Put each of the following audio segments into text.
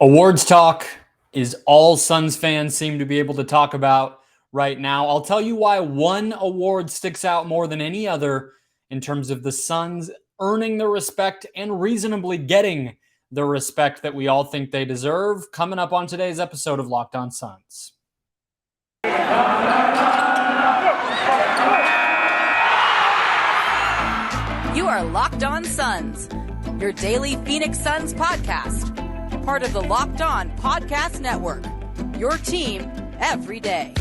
Awards talk is all Suns fans seem to be able to talk about right now. I'll tell you why one award sticks out more than any other in terms of the Suns earning the respect and reasonably getting the respect that we all think they deserve. Coming up on today's episode of Locked On Suns. You are Locked On Suns, your daily Phoenix Suns podcast. Part of the Locked On Podcast Network, your team every day.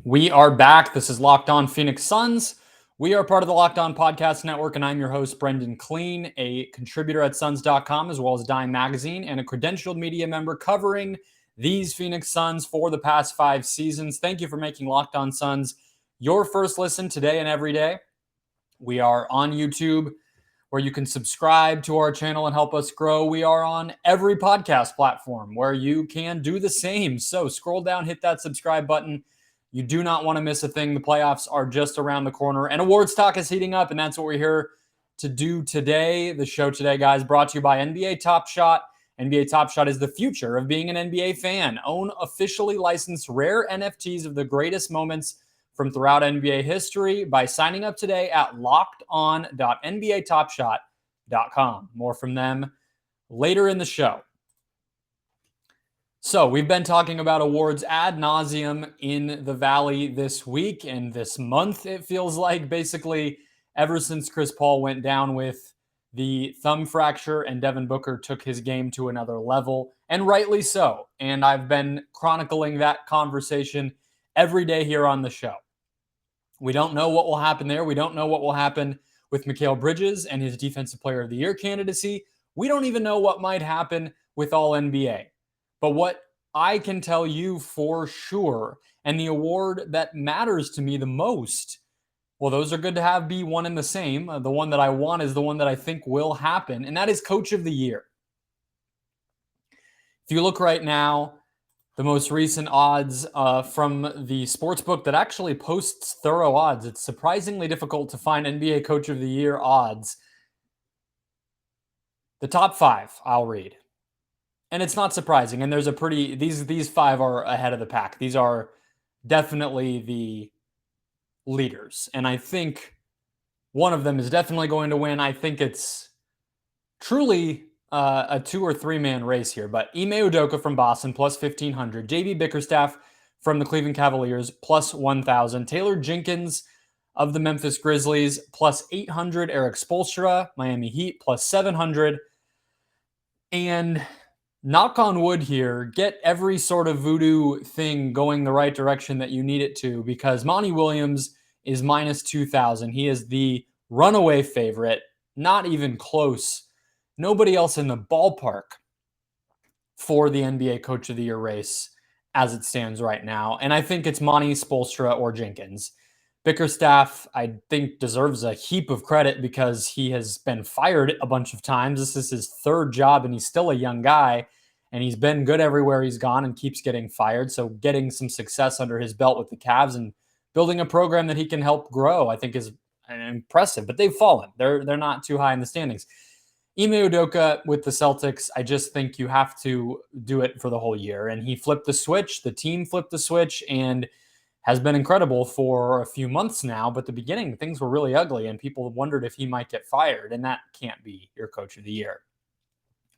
We are back. This is Locked On Phoenix Suns. We are part of the Locked On Podcast Network, and I'm your host, Brendon Kleen, a contributor at Suns.com, as well as Dime Magazine, and a credentialed media member covering these Phoenix Suns for the past 5 seasons. Thank you for making Locked On Suns your first listen today and every day. We are on YouTube, where you can subscribe to our channel and help us grow. We are on every podcast platform where you can do the same. So scroll down, hit that subscribe button. You do not want to miss a thing. The playoffs are just around the corner, and awards talk is heating up, and that's what we're here to do today. The show today, guys, brought to you by NBA Top Shot. NBA Top Shot is the future of being an NBA fan. Own officially licensed rare NFTs of the greatest moments from throughout NBA history by signing up today at lockedon.nbatopshot.com. More from them later in the show. So we've been talking about awards ad nauseum in the Valley this week and this month, it feels like, basically ever since Chris Paul went down with the thumb fracture and Devin Booker took his game to another level, and rightly so. And I've been chronicling that conversation every day here on the show. We don't know what will happen there. We don't know what will happen with Mikal Bridges and his Defensive Player of the Year candidacy. We don't even know what might happen with All NBA. But what I can tell you for sure, and the award that matters to me the most, well, those are good to have be one and the same. The one that I want is the one that I think will happen, and that is Coach of the Year. If you look right now, the most recent odds from the sportsbook that actually posts thorough odds. It's surprisingly difficult to find NBA Coach of the Year odds. The top 5, I'll read. And it's not surprising. And there's a pretty, these 5 are ahead of the pack. These are definitely the leaders. And I think one of them is definitely going to win. I think it's truly a 2 or 3 man race here, but Ime Udoka from Boston plus 1,500, JB Bickerstaff from the Cleveland Cavaliers plus 1,000, Taylor Jenkins of the Memphis Grizzlies plus 800, Eric Spoelstra, Miami Heat plus 700, and knock on wood here, get every sort of voodoo thing going the right direction that you need it to, because Monty Williams is minus 2,000. He is the runaway favorite, not even close. Nobody else in the ballpark for the NBA Coach of the Year race as it stands right now. And I think it's Monty, Spoelstra, or Jenkins. Bickerstaff, I think, deserves a heap of credit because he has been fired a bunch of times. This is his 3rd job, and he's still a young guy, and he's been good everywhere he's gone and keeps getting fired. So getting some success under his belt with the Cavs and building a program that he can help grow, I think, is impressive. But they've fallen. They're not too high in the standings. Ime Udoka with the Celtics, I just think you have to do it for the whole year. And he flipped the switch. The team flipped the switch and has been incredible for a few months now. But the beginning, things were really ugly, and people wondered if he might get fired. And that can't be your Coach of the Year.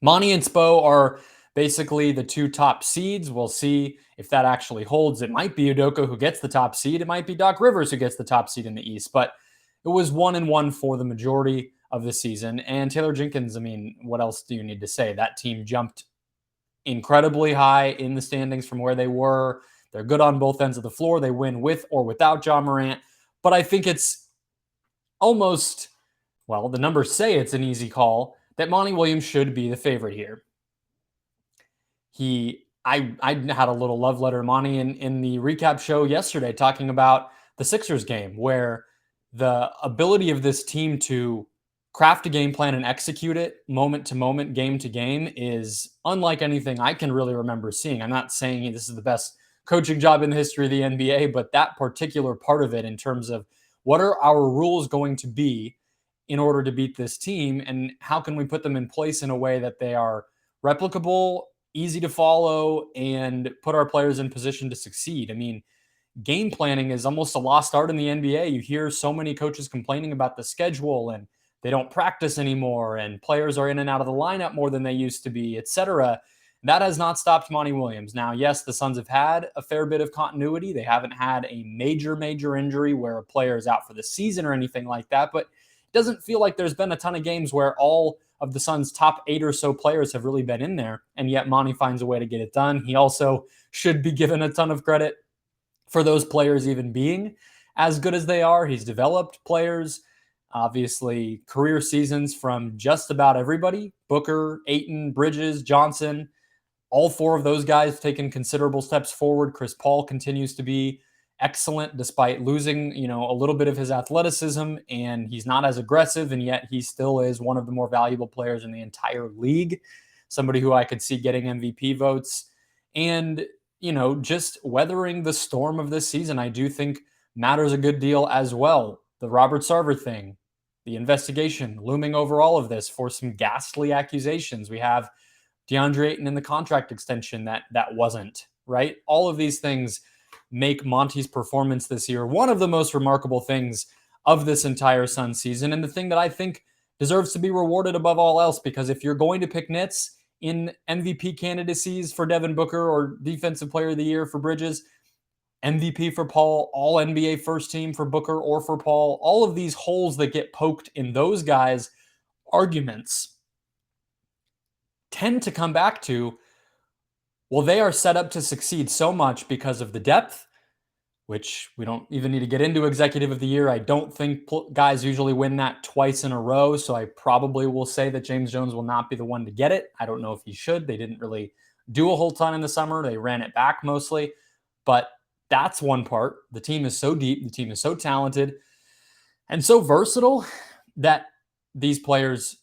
Monty and Spo are basically the 2 top seeds. We'll see if that actually holds. It might be Udoka who gets the top seed. It might be Doc Rivers who gets the top seed in the East. But it was 1-1 for the majority of the season. And Taylor Jenkins, I mean, what else do you need to say? That team jumped incredibly high in the standings from where they were. They're good on both ends of the floor. They win with or without Ja Morant. But I think it's almost, well, the numbers say it's an easy call that Monty Williams should be the favorite here. I had a little love letter to Monty in the recap show yesterday talking about the Sixers game, where the ability of this team to craft a game plan and execute it moment to moment, game to game is unlike anything I can really remember seeing. I'm not saying this is the best coaching job in the history of the NBA, but that particular part of it in terms of What are our rules going to be in order to beat this team? And how can we put them in place in a way that they are replicable, easy to follow, and put our players in position to succeed? I mean, game planning is almost a lost art in the NBA. You hear so many coaches complaining about the schedule and they don't practice anymore and players are in and out of the lineup more than they used to be, etc. That has not stopped Monty Williams. Now, yes, the Suns have had a fair bit of continuity. They haven't had a major injury where a player is out for the season or anything like that, but it doesn't feel like there's been a ton of games where all of the Suns' top 8 or so players have really been in there, and yet Monty finds a way to get it done. He also should be given a ton of credit for those players even being as good as they are. He's developed players, obviously career seasons from just about everybody: Booker, Ayton, Bridges, Johnson. All 4 of those guys have taken considerable steps forward. Chris Paul continues to be excellent despite losing, a little bit of his athleticism, and he's not as aggressive, and yet he still is one of the more valuable players in the entire league. Somebody who I could see getting MVP votes. And just weathering the storm of this season, I do think matters a good deal as well. The Robert Sarver thing, the investigation looming over all of this for some ghastly accusations. We have DeAndre Ayton in the contract extension that wasn't, right? All of these things make Monty's performance this year one of the most remarkable things of this entire Suns season, and the thing that I think deserves to be rewarded above all else, because if you're going to pick nits in MVP candidacies for Devin Booker or Defensive Player of the Year for Bridges, MVP for Paul, all NBA first team for Booker or for Paul, all of these holes that get poked in those guys' arguments tend to come back to, well, they are set up to succeed so much because of the depth, which we don't even need to get into Executive of the Year. I don't think guys usually win that twice in a row, so I probably will say that James Jones will not be the one to get it. I don't know if he should. They didn't really do a whole ton in the summer. They ran it back mostly, but that's one part. The team is so deep, the team is so talented, and so versatile that these players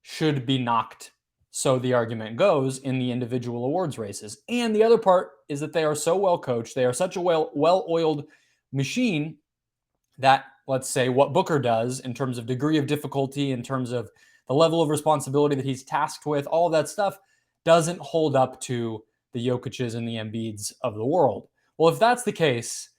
should be knocked, so the argument goes, in the individual awards races. And the other part is that they are so well coached, they are such a well-oiled machine that, let's say, what Booker does in terms of degree of difficulty, in terms of the level of responsibility that he's tasked with, all of that stuff doesn't hold up to the Jokic's and the Embiids of the world. Well, if that's the case,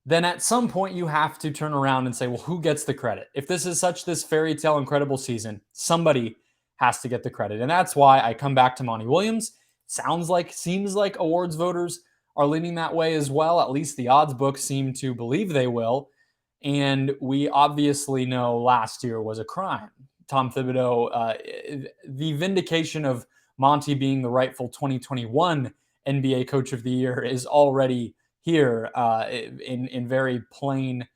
then at some point you have to turn around and say, well, who gets the credit? If this is this fairy tale incredible season, somebody has to get the credit. And that's why I come back to Monty Williams. Seems like awards voters are leaning that way as well. At least the odds books seem to believe they will. And we obviously know last year was a crime. Tom Thibodeau, the vindication of Monty being the rightful 2021 NBA Coach of the Year is already here in very plain,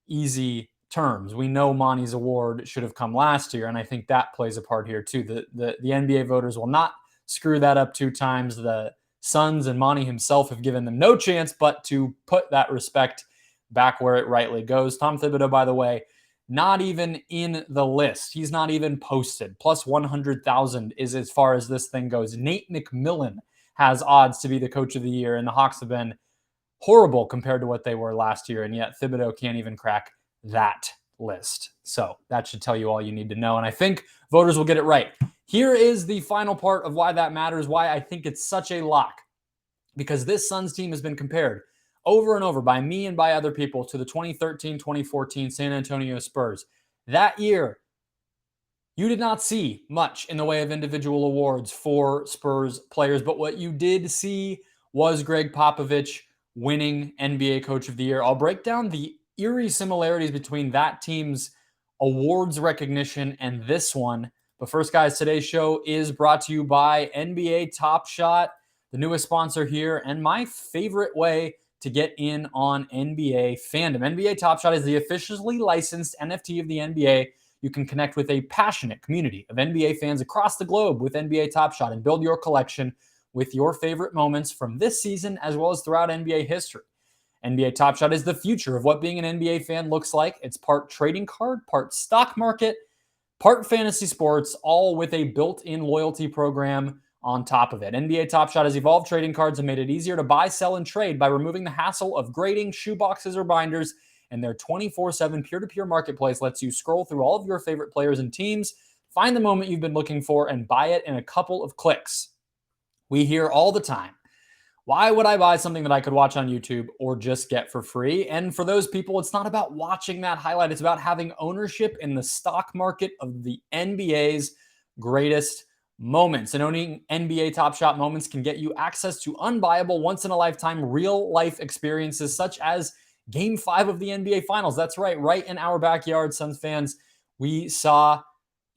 easy terms. We know Monty's award should have come last year, and I think that plays a part here too. The NBA voters will not screw that up 2 times. The Suns and Monty himself have given them no chance but to put that respect back where it rightly goes. Tom Thibodeau, by the way, not even in the list. He's not even posted. Plus 100,000 is as far as this thing goes. Nate McMillan has odds to be the Coach of the Year, and the Hawks have been horrible compared to what they were last year, and yet Thibodeau can't even crack that list. So that should tell you all you need to know, and I think voters will get it right. Here is the final part of why that matters, why I think it's such a lock, because this Suns team has been compared over and over by me and by other people to the 2013-2014 San Antonio Spurs. That year, you did not see much in the way of individual awards for Spurs players, but what you did see was Greg Popovich winning NBA Coach of the Year. I'll break down the eerie similarities between that team's awards recognition and this one. But first, guys, today's show is brought to you by NBA Top Shot, the newest sponsor here, and my favorite way to get in on NBA fandom. NBA Top Shot is the officially licensed NFT of the NBA. You can connect with a passionate community of NBA fans across the globe with NBA Top Shot and build your collection with your favorite moments from this season as well as throughout NBA history. NBA Top Shot is the future of what being an NBA fan looks like. It's part trading card, part stock market, part fantasy sports, all with a built-in loyalty program on top of it. NBA Top Shot has evolved trading cards and made it easier to buy, sell, and trade by removing the hassle of grading, shoe boxes, or binders and their 24/7 peer-to-peer marketplace lets you scroll through all of your favorite players and teams, find the moment you've been looking for, and buy it in a couple of clicks. We hear all the time, why would I buy something that I could watch on YouTube or just get for free? And for those people, it's not about watching that highlight. It's about having ownership in the stock market of the NBA's greatest moments. And owning NBA Top Shot moments can get you access to unbuyable, once-in-a-lifetime, real-life experiences such as Game 5 of the NBA Finals. That's right in our backyard, Suns fans. We saw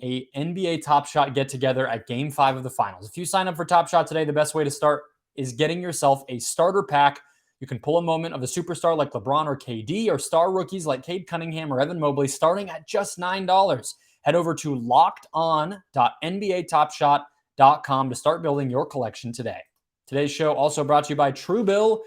a NBA Top Shot get-together at Game 5 of the Finals. If you sign up for Top Shot today, the best way to start is getting yourself a starter pack. You can pull a moment of a superstar like LeBron or KD, or star rookies like Cade Cunningham or Evan Mobley, starting at just $9. Head over to lockedon.nbatopshot.com to start building your collection today. Today's show also brought to you by TrueBill.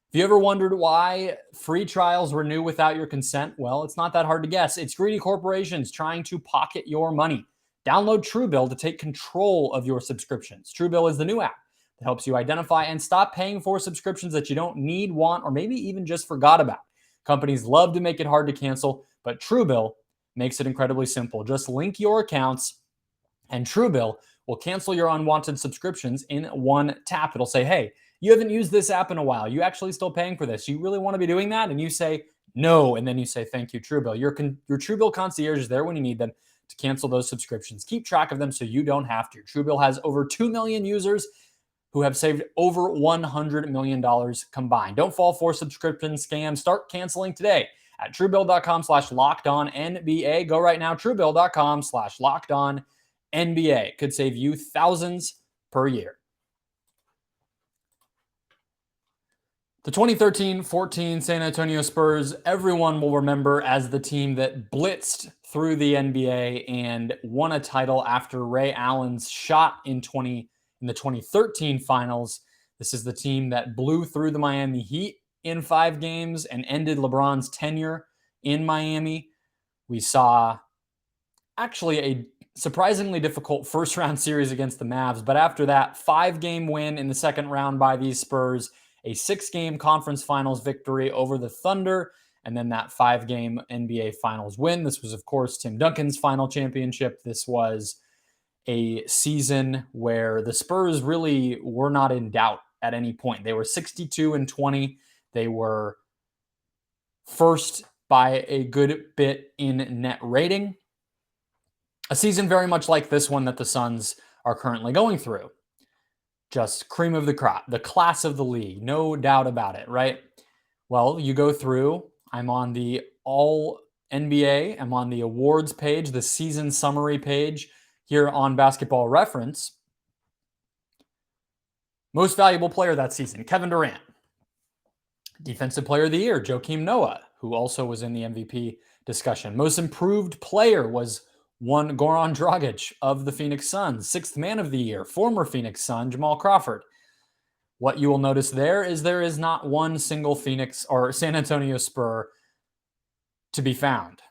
If you ever wondered why free trials renew without your consent, well, it's not that hard to guess. It's greedy corporations trying to pocket your money. Download TrueBill to take control of your subscriptions. TrueBill is the new app that helps you identify and stop paying for subscriptions that you don't need, want, or maybe even just forgot about. Companies love to make it hard to cancel, but TrueBill makes it incredibly simple. Just link your accounts, and TrueBill will cancel your unwanted subscriptions in one tap. It'll say, hey, you haven't used this app in a while. You actually still paying for this. You really want to be doing that? And you say, no. And then you say, thank you, TrueBill. Your TrueBill concierge is there when you need them to cancel those subscriptions. Keep track of them so you don't have to. TrueBill has over 2 million users who have saved over $100 million combined. Don't fall for subscription scams. Start canceling today at truebill.com/lockedonnba. Go right now, truebill.com/lockedonnba. Could save you thousands per year. The 2013-14 San Antonio Spurs, everyone will remember as the team that blitzed through the NBA and won a title after Ray Allen's shot in the 2013 finals. This is the team that blew through the Miami Heat in 5 games and ended LeBron's tenure in Miami. We saw actually a surprisingly difficult first-round series against the Mavs, but after that 5-game win in the second round by these Spurs, a 6-game conference finals victory over the Thunder, and then that 5-game NBA finals win. This was, of course, Tim Duncan's final championship. This was a season where the Spurs really were not in doubt at any point. They were 62-20. They were first by a good bit in net rating. A season very much like this one that the Suns are currently going through. Just cream of the crop, the class of the league, no doubt about it, right? Well, you go through, I'm on the All NBA, I'm on the awards page, the season summary page here on Basketball Reference. Most valuable player that season, Kevin Durant. Defensive Player of the Year, Joakim Noah, who also was in the MVP discussion. Most improved player was one Goran Dragic of the Phoenix Suns. 6th Man of the Year, former Phoenix Sun, Jamal Crawford. What you will notice there is not one single Phoenix or San Antonio Spur to be found.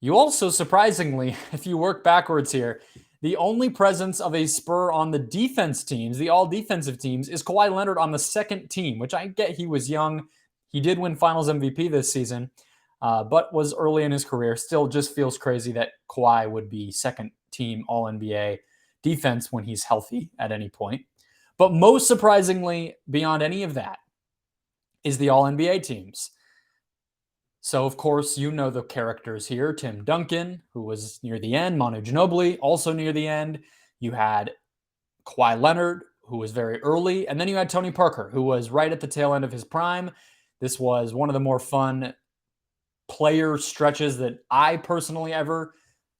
You also, surprisingly, if you work backwards here, the only presence of a Spur on the defense teams, the all-defensive teams, is Kawhi Leonard on the second team, which I get he was young. He did win Finals MVP this season, but was early in his career. Still just feels crazy that Kawhi would be second team All-NBA defense when he's healthy at any point. But most surprisingly, beyond any of that, is the All-NBA teams. So, of course, you know the characters here. Tim Duncan, who was near the end. Manu Ginobili, also near the end. You had Kawhi Leonard, who was very early. And then you had Tony Parker, who was right at the tail end of his prime. This was one of the more fun player stretches that I personally ever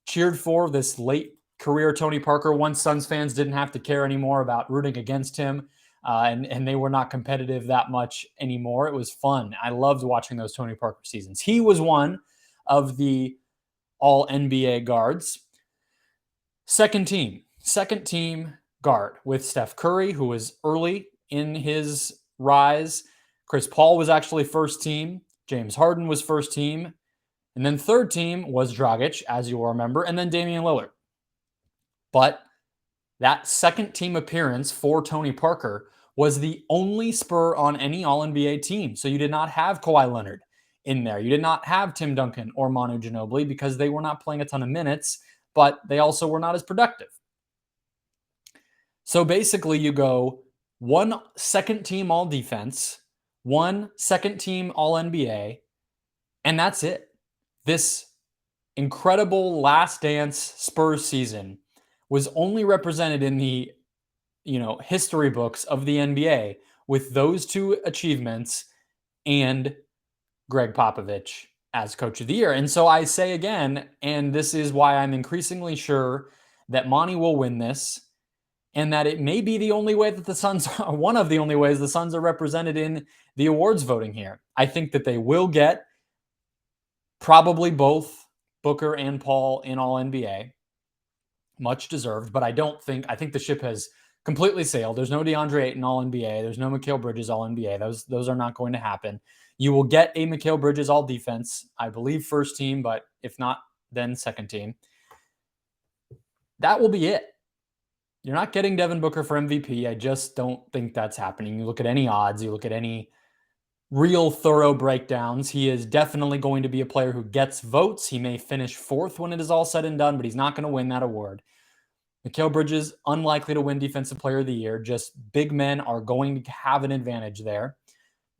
cheered for. This late career Tony Parker, once Suns fans didn't have to care anymore about rooting against him. And they were not competitive that much anymore. It was fun. I loved watching those Tony Parker seasons. He was one of the All-NBA guards. Second team guard with Steph Curry, who was early in his rise. Chris Paul was actually first team. James Harden was first team. And then third team was Dragic, as you'll remember, and then Damian Lillard. But that second team appearance for Tony Parker was the only Spur on any All-NBA team. So you did not have Kawhi Leonard in there. You did not have Tim Duncan or Manu Ginobili because they were not playing a ton of minutes, but they also were not as productive. So basically you go 1 second team all defense, 1 second team all NBA, and that's it. This incredible last dance Spurs season was only represented in the history books of the NBA with those two achievements and Greg Popovich as coach of the year. And so I say again, and this is why I'm increasingly sure that Monty will win this, and that it may be the only way that the Suns are one of the only ways the Suns are represented in the awards voting here. I think that they will get probably both Booker and Paul in all NBA. Much deserved, but I think the ship has completely sailed. There's no DeAndre Ayton all NBA. There's no Mikal Bridges all NBA. Those are not going to happen. You will get a Mikal Bridges all defense, I believe first team, but if not, then second team. That will be it. You're not getting Devin Booker for MVP. I just don't think that's happening. You look at any odds, you look at any real thorough breakdowns. He is definitely going to be a player who gets votes. He may finish fourth when it is all said and done, but he's not going to win that award. Mikal Bridges, unlikely to win Defensive Player of the Year. Just big men are going to have an advantage there.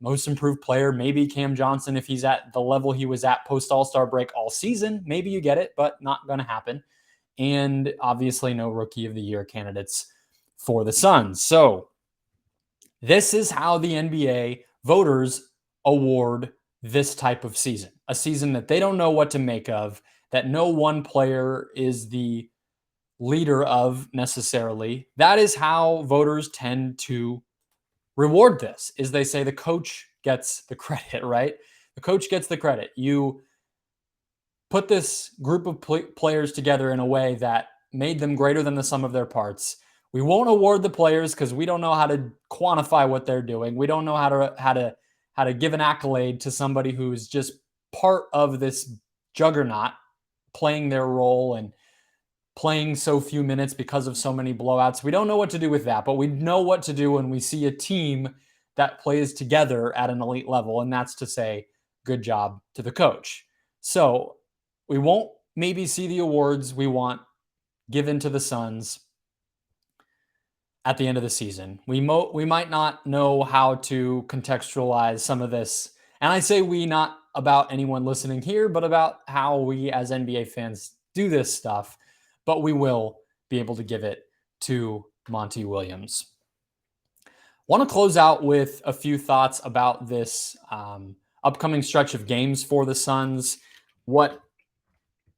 Most improved player, maybe Cam Johnson if he's at the level he was at post-All-Star break all season. Maybe you get it, but not going to happen. And obviously no Rookie of the Year candidates for the Suns. So this is how the NBA voters award this type of season. A season that they don't know what to make of, that no one player is the leader of necessarily. That is how voters tend to reward this, is they say the coach gets the credit, right? The coach gets the credit. You put this group of players together in a way that made them greater than the sum of their parts. We won't award the players because we don't know how to quantify what they're doing. We don't know how to give an accolade to somebody who's just part of this juggernaut playing their role and playing so few minutes because of so many blowouts. We don't know what to do with that, but we know what to do when we see a team that plays together at an elite level, and that's to say, good job to the coach. So we won't maybe see the awards we want given to the Suns at the end of the season. We might not know how to contextualize some of this. And I say we, not about anyone listening here, but about how we as NBA fans do this stuff. But we will be able to give it to Monty Williams. Want to close out with a few thoughts about this upcoming stretch of games for the Suns, what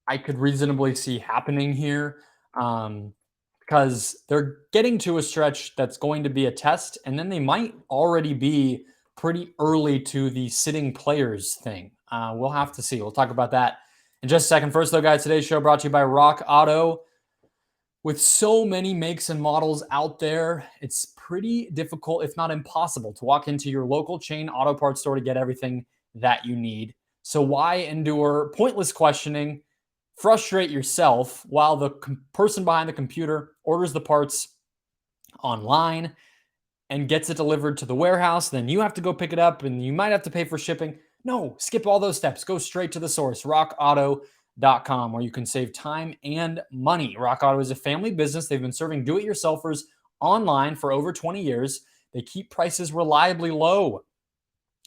I could reasonably see happening here, because they're getting to a stretch that's going to be a test, and then they might already be pretty early to the sitting players thing. We'll have to see. We'll talk about that in just a second. First, though, guys, today's show brought to you by Rock Auto. With so many makes and models out there, it's pretty difficult, if not impossible, to walk into your local chain auto parts store to get everything that you need. So why endure pointless questioning, frustrate yourself while the person behind the computer orders the parts online and gets it delivered to the warehouse? Then you have to go pick it up and you might have to pay for shipping. No, skip all those steps. Go straight to the source, rockauto.com, where you can save time and money. Rock Auto is a family business. They've been serving do-it-yourselfers online for over 20 years. They keep prices reliably low.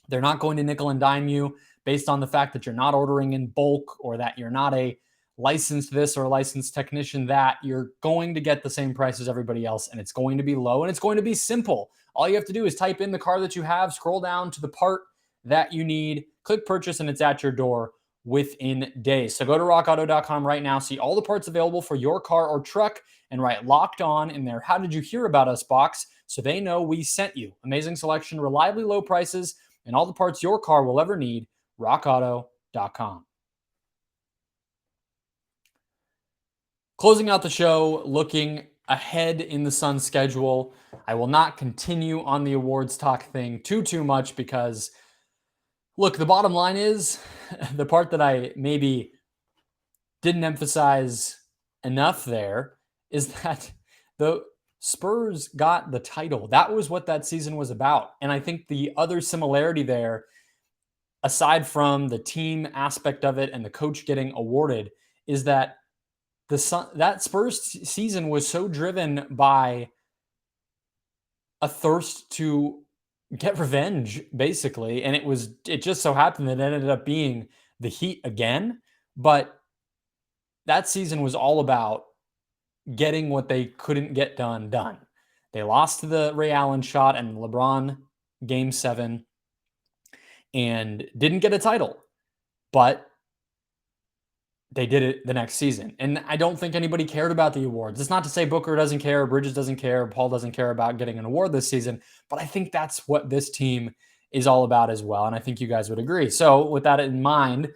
They're not going to nickel and dime you based on the fact that you're not ordering in bulk or that you're not a licensed this or a licensed technician that. You're going to get the same price as everybody else, and it's going to be low, and it's going to be simple. All you have to do is type in the car that you have, scroll down to the part that you need, click purchase, and it's at your door within days. So go to rockauto.com right now, see all the parts available for your car or truck, and write Locked On in their How Did You Hear About Us box so they know we sent you. Amazing selection, reliably low prices, and all the parts your car will ever need. rockauto.com. Closing out the show, looking ahead in the Suns' schedule. I will not continue on the awards talk thing too much because, look, the bottom line is, the part that I maybe didn't emphasize enough there is that the Spurs got the title. That was what that season was about. And I think the other similarity there aside from the team aspect of it and the coach getting awarded, is that that Spurs season was so driven by a thirst to get revenge, basically. And it just so happened that it ended up being the Heat again. But that season was all about getting what they couldn't get done. They lost to the Ray Allen shot and LeBron game 7 and didn't get a title, but they did it the next season. And I don't think anybody cared about the awards. It's not to say Booker doesn't care, Bridges doesn't care, Paul doesn't care about getting an award this season, but I think that's what this team is all about as well. And I think you guys would agree. So with that in mind,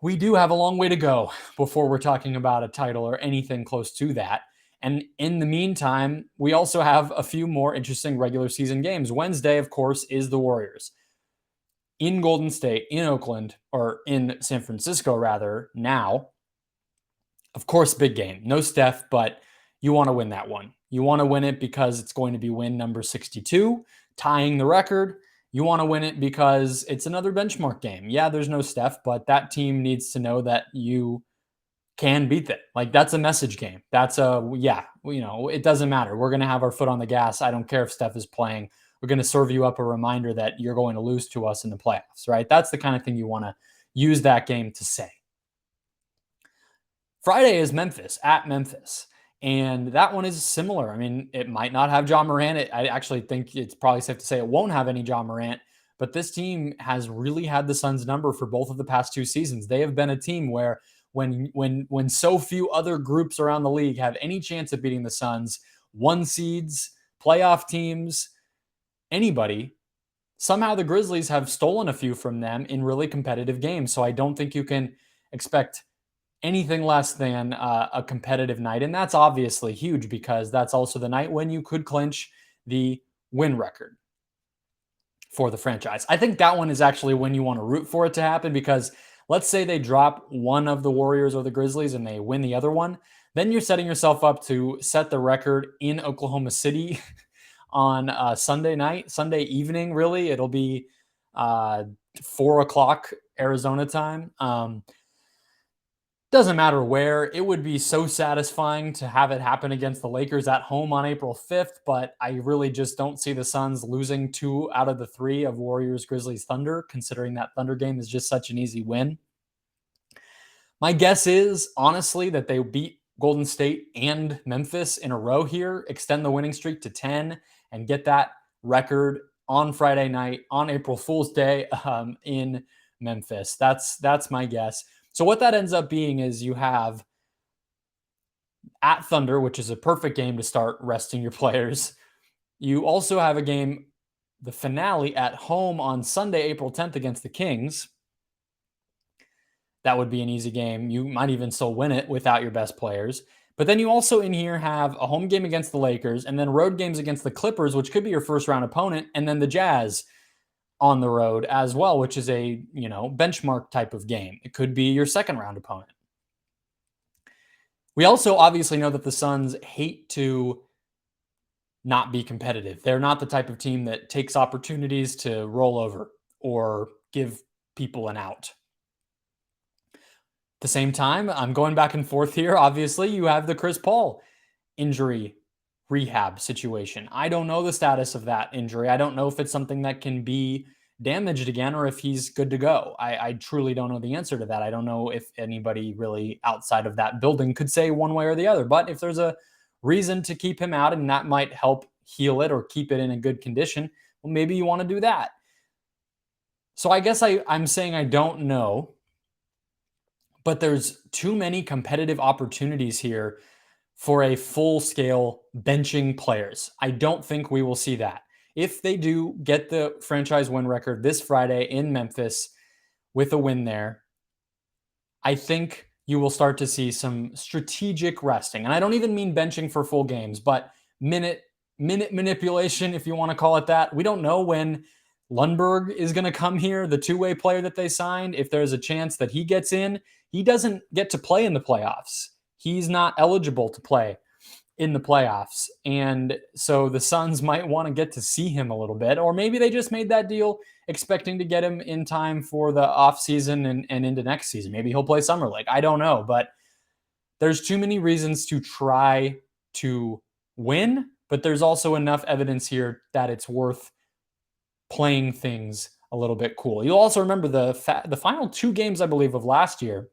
we do have a long way to go before we're talking about a title or anything close to that. And in the meantime, we also have a few more interesting regular season games. Wednesday, of course, is the Warriors in Golden State, in Oakland, or in San Francisco, rather, now. Of course, big game. No Steph, but you want to win that one. You want to win it because it's going to be win number 62, tying the record. You want to win it because it's another benchmark game. Yeah, there's no Steph, but that team needs to know that you can beat them. Like, that's a message game. It doesn't matter. We're going to have our foot on the gas. I don't care if Steph is playing. We're going to serve you up a reminder that you're going to lose to us in the playoffs, right? That's the kind of thing you want to use that game to say. Friday is Memphis, at Memphis. And that one is similar. I mean, it might not have Ja Morant. I actually think it's probably safe to say it won't have any Ja Morant. But this team has really had the Suns' number for both of the past 2 seasons. They have been a team where when so few other groups around the league have any chance of beating the Suns, 1 seeds, playoff teams, anybody, somehow the Grizzlies have stolen a few from them in really competitive games. So I don't think you can expect anything less than a competitive night. And that's obviously huge because that's also the night when you could clinch the win record for the franchise. I think that one is actually when you want to root for it to happen, because let's say they drop one of the Warriors or the Grizzlies and they win the other one, then you're setting yourself up to set the record in Oklahoma City on Sunday evening, really. It'll be 4:00 Arizona time. Doesn't matter where. It would be so satisfying to have it happen against the Lakers at home on April 5th, but I really just don't see the Suns losing 2 out of the 3 of Warriors, Grizzlies, Thunder, considering that Thunder game is just such an easy win. My guess is, honestly, that they beat Golden State and Memphis in a row here, extend the winning streak to 10, and get that record on Friday night, on April Fool's Day, in Memphis. That's my guess. So what that ends up being is you have at Thunder, which is a perfect game to start resting your players. You also have a game, the finale, at home on Sunday, April 10th against the Kings. That would be an easy game. You might even still win it without your best players. But then you also in here have a home game against the Lakers and then road games against the Clippers, which could be your first round opponent, and then the Jazz on the road as well, which is a, benchmark type of game. It could be your second round opponent. We also obviously know that the Suns hate to not be competitive. They're not the type of team that takes opportunities to roll over or give people an out. At the same time, I'm going back and forth here. Obviously, you have the Chris Paul injury rehab situation. I don't know the status of that injury. I don't know if it's something that can be damaged again or if he's good to go. I truly don't know the answer to that. I don't know if anybody really outside of that building could say one way or the other. But if there's a reason to keep him out and that might help heal it or keep it in a good condition, well, maybe you want to do that. So I guess I'm saying I don't know, but there's too many competitive opportunities here for a full-scale benching players. I don't think we will see that. If they do get the franchise win record this Friday in Memphis with a win there, I think you will start to see some strategic resting. And I don't even mean benching for full games, but minute manipulation, if you want to call it that. We don't know when Lundberg is going to come here, the two-way player that they signed. If there's a chance that he gets in, he doesn't get to play in the playoffs. He's not eligible to play in the playoffs. And so the Suns might want to get to see him a little bit, or maybe they just made that deal expecting to get him in time for the offseason and into next season. Maybe he'll play Summer League. I don't know, but there's too many reasons to try to win, but there's also enough evidence here that it's worth playing things a little bit cool. You'll also remember the final 2 games, I believe, of last year,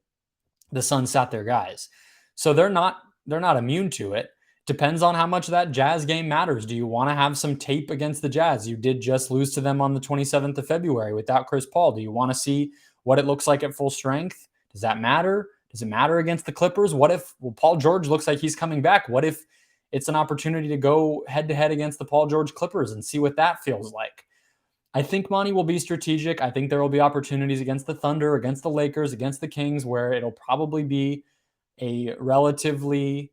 the Suns sat their guys. So they're not immune to it. Depends on how much that Jazz game matters. Do you want to have some tape against the Jazz? You did just lose to them on the 27th of February without Chris Paul. Do you want to see what it looks like at full strength? Does that matter? Does it matter against the Clippers? What if Paul George looks like he's coming back? What if it's an opportunity to go head-to-head against the Paul George Clippers and see what that feels like? I think Monty will be strategic. I think there will be opportunities against the Thunder, against the Lakers, against the Kings, where it'll probably be a relatively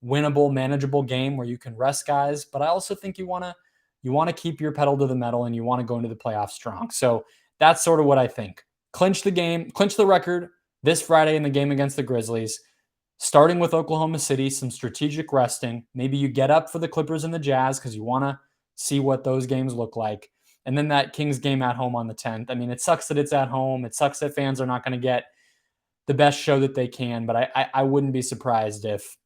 winnable, manageable game where you can rest guys. But I also think you want to keep your pedal to the metal and you want to go into the playoffs strong. So that's sort of what I think. Clinch the game, clinch the record this Friday in the game against the Grizzlies, starting with Oklahoma City, some strategic resting. Maybe you get up for the Clippers and the Jazz because you want to see what those games look like. And then that Kings game at home on the 10th. I mean, it sucks that it's at home. It sucks that fans are not going to get the best show that they can. But I wouldn't be surprised if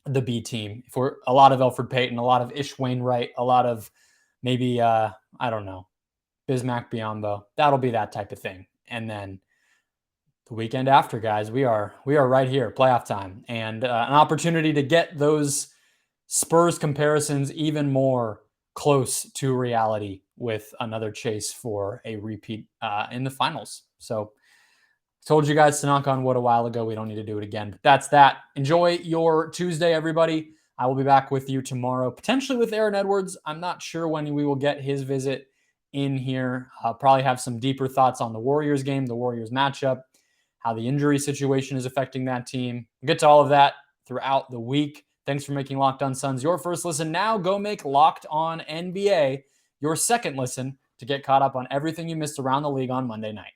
the B team, for a lot of Elfrid Payton, a lot of Ish Wainwright, a lot of maybe, I don't know, Bismack Biyombo. That'll be that type of thing. And then the weekend after, guys, we are right here, playoff time, and an opportunity to get those Spurs comparisons even more close to reality with another chase for a repeat in the finals. So told you guys to knock on wood a while ago. We don't need to do it again, but that's that. Enjoy your Tuesday, everybody. I will be back with you tomorrow, potentially with Aaron Edwards. I'm not sure when we will get his visit in here. I'll probably have some deeper thoughts on the Warriors game, the Warriors matchup, how the injury situation is affecting that team. We'll get to all of that throughout the week. Thanks for making Locked On Suns your first listen. Now go make Locked On NBA your second listen to get caught up on everything you missed around the league on Monday night.